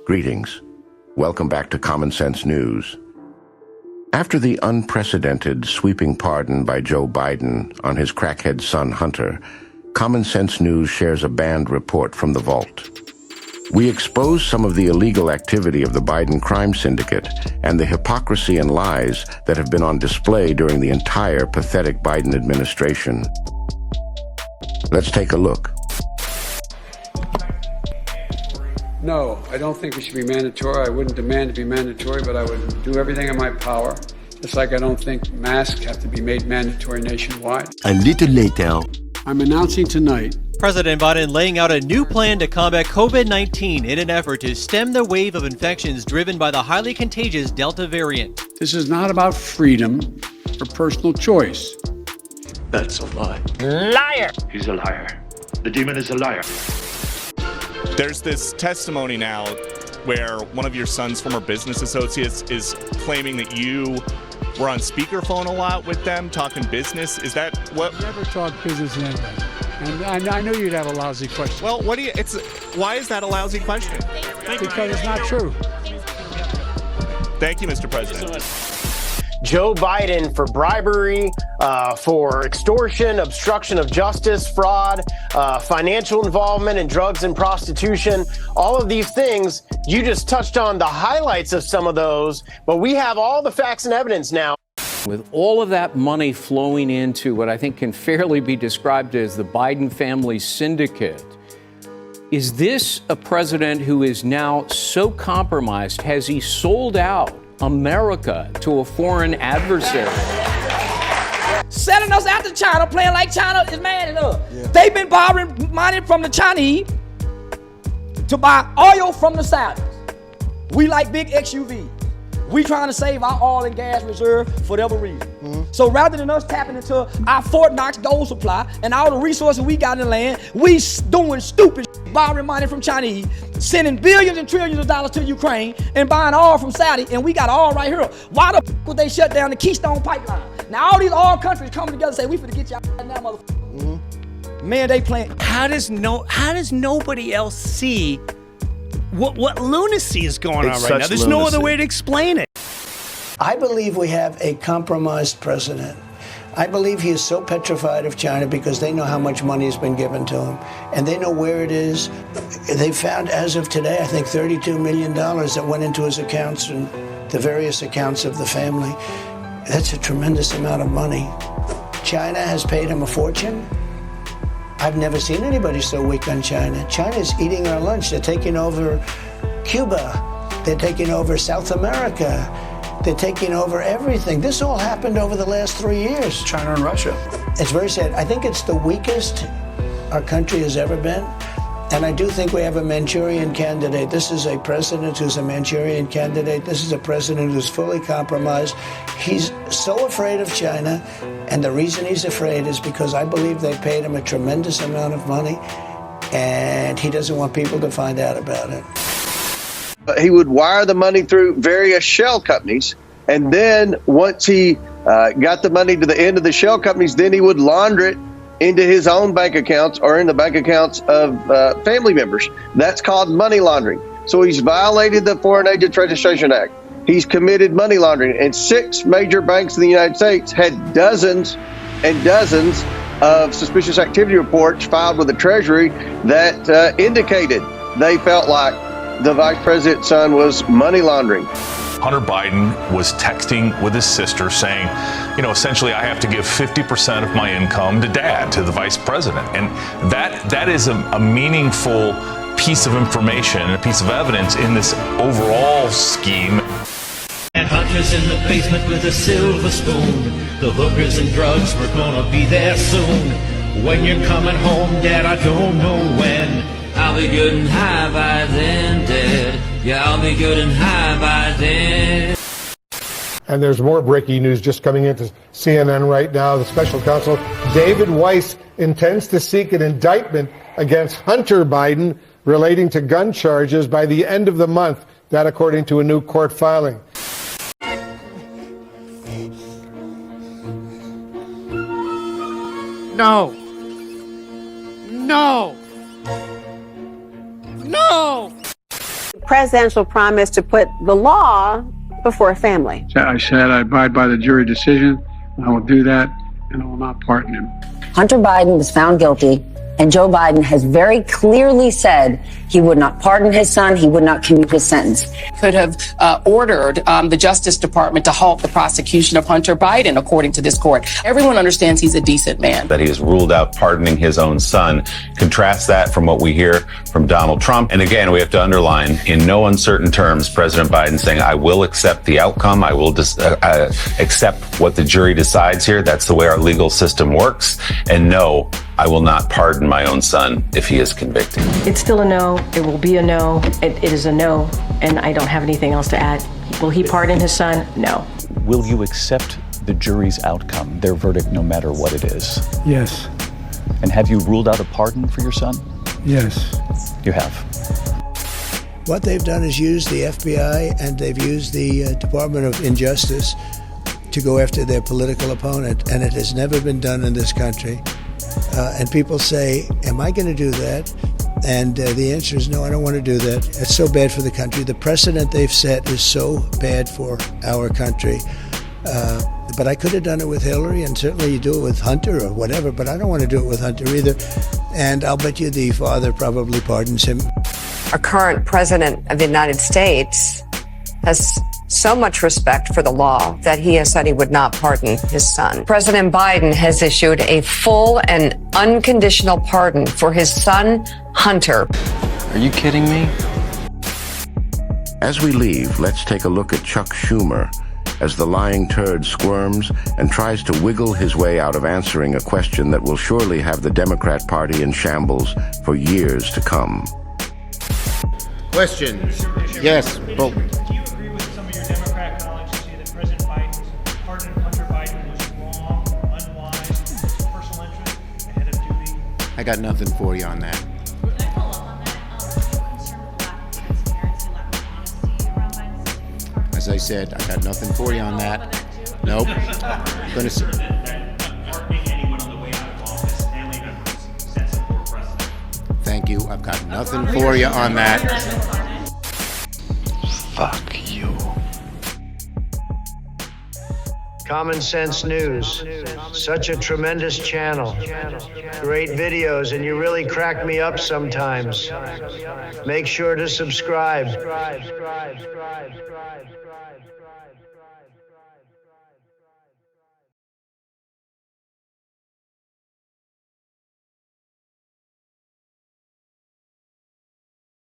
Greetings. Welcome back to Common Sense News. After the unprecedented sweeping pardon by Joe Biden on his crackhead son Hunter, Common Sense News shares a banned report from the vault. We expose some of the illegal activity of the Biden crime syndicate and the hypocrisy and lies that have been on display during the entire pathetic Biden administration. Let's take a look. No, I don't think it should be mandatory. I wouldn't demand to be mandatory, but I would do everything in my power. Just like I don't think masks have to be made mandatory nationwide. A little later, I'm announcing tonight President Biden laying out a new plan to combat COVID-19 in an effort to stem the wave of infections driven by the highly contagious Delta variant. this is not about freedom or personal choice. That's a lie. Liar! He's a liar. The demon is a liar. There's this testimony now where one of your son's former business associates is claiming that you were on speakerphone a lot with them, talking business. Is that what? Never talk business in anybody. And I know you'd have a lousy question. Well, why is that a lousy question? Because it's not true. Thank you, Mr. President. Joe Biden for bribery, for extortion, obstruction of justice, fraud, financial involvement in drugs and prostitution, all of these things. You just touched on the highlights of some of those, but we have all the facts and evidence now. With all of that money flowing into what I think can fairly be described as the Biden family syndicate, is this a president who is now so compromised? Has he sold out America to a foreign adversary? Selling us out to China, playing like China is mad at us. Yeah. They've been borrowing money from the Chinese to buy oil from the Saudis. We like big XUV. We trying to save our oil and gas reserve for whatever reason. Mm-hmm. So rather than us tapping into our Fort Knox gold supply and all the resources we got in the land, we doing stupid shit, borrowing money from Chinese, sending billions and trillions of dollars to Ukraine and buying oil from Saudi, and we got oil right here. Why the f would they shut down the Keystone Pipeline? Now all these oil countries coming together and say, we finna get y'all right now, motherfucker. Mm-hmm. Man, they playing. How does nobody else see what lunacy is going on right now? There's no other way to explain it. I believe we have a compromised president. I believe he is so petrified of China because they know how much money has been given to him, and they know where it is. They found, as of today, I think $32 million that went into his accounts and the various accounts of the family. That's a tremendous amount of money. China has paid him a fortune. I've never seen anybody so weak on China. China's eating our lunch. They're taking over Cuba. They're taking over South America. They're taking over everything. This all happened over the last 3 years. China and Russia. It's very sad. I think it's the weakest our country has ever been. And I do think we have a Manchurian candidate. This is a president who's a Manchurian candidate. This is a president who's fully compromised. He's so afraid of China. And the reason he's afraid is because I believe they paid him a tremendous amount of money. And he doesn't want people to find out about it. He would wire the money through various shell companies. And then once he got the money to the end of the shell companies, then he would launder it into his own bank accounts or in the bank accounts of family members. That's called money laundering. So he's violated the Foreign Agents Registration Act. He's committed money laundering. And 6 major banks in the United States had dozens and dozens of suspicious activity reports filed with the Treasury that indicated they felt like the vice president's son was money laundering. Hunter Biden was texting with his sister saying, essentially I have to give 50% of my income to dad, to the vice president. And that is a meaningful piece of information, a piece of evidence in this overall scheme. And Hunter's in the basement with a silver spoon. The hookers and drugs were gonna be there soon. When you're coming home, Dad, I don't know when. I'll be good and high by then, Dad. Yeah, I'll be good and high by then. And there's more breaking news just coming into CNN right now. The special counsel, David Weiss, intends to seek an indictment against Hunter Biden relating to gun charges by the end of the month. That according to a new court filing. No. No. presidential promise to put the law before a family. I said I abide by the jury decision. I will do that, and I will not pardon him. Hunter Biden was found guilty, and Joe Biden has very clearly said he would not pardon his son, he would not commute his sentence. Could have ordered the Justice Department to halt the prosecution of Hunter Biden, according to this court. Everyone understands he's a decent man. That he has ruled out pardoning his own son. Contrast that from what we hear from Donald Trump. And again, we have to underline, in no uncertain terms, President Biden saying, I will accept the outcome. I will accept what the jury decides here. That's the way our legal system works. And no, I will not pardon my own son if he is convicted. It's still a no. It will be a no. It is a no, and I don't have anything else to add. Will he pardon his son? No. Will you accept the jury's outcome, their verdict, no matter what it is? Yes. And have you ruled out a pardon for your son? Yes. You have. What they've done is use the FBI and they've used the Department of Injustice to go after their political opponent, and it has never been done in this country. And people say, am I going to do that? And the answer is no, I don't want to do that. It's so bad for the country. The precedent they've set is so bad for our country. But I could have done it with Hillary, and certainly you do it with Hunter or whatever, but I don't want to do it with Hunter either. And I'll bet you the father probably pardons him. Our current president of the United States has so much respect for the law that he has said he would not pardon his son. President Biden has issued a full and unconditional pardon for his son, Hunter. Are you kidding me? As we leave, let's take a look at Chuck Schumer as the lying turd squirms and tries to wiggle his way out of answering a question that will surely have the Democrat Party in shambles for years to come. Questions? Yes, Bo. I got nothing for you on that. As I said, I got nothing for you on that. Nope. Gonna say. Thank you. I've got nothing for you on that. Fuck you. Common Sense News, such a tremendous channel. Great videos, and you really crack me up sometimes. Make sure to subscribe.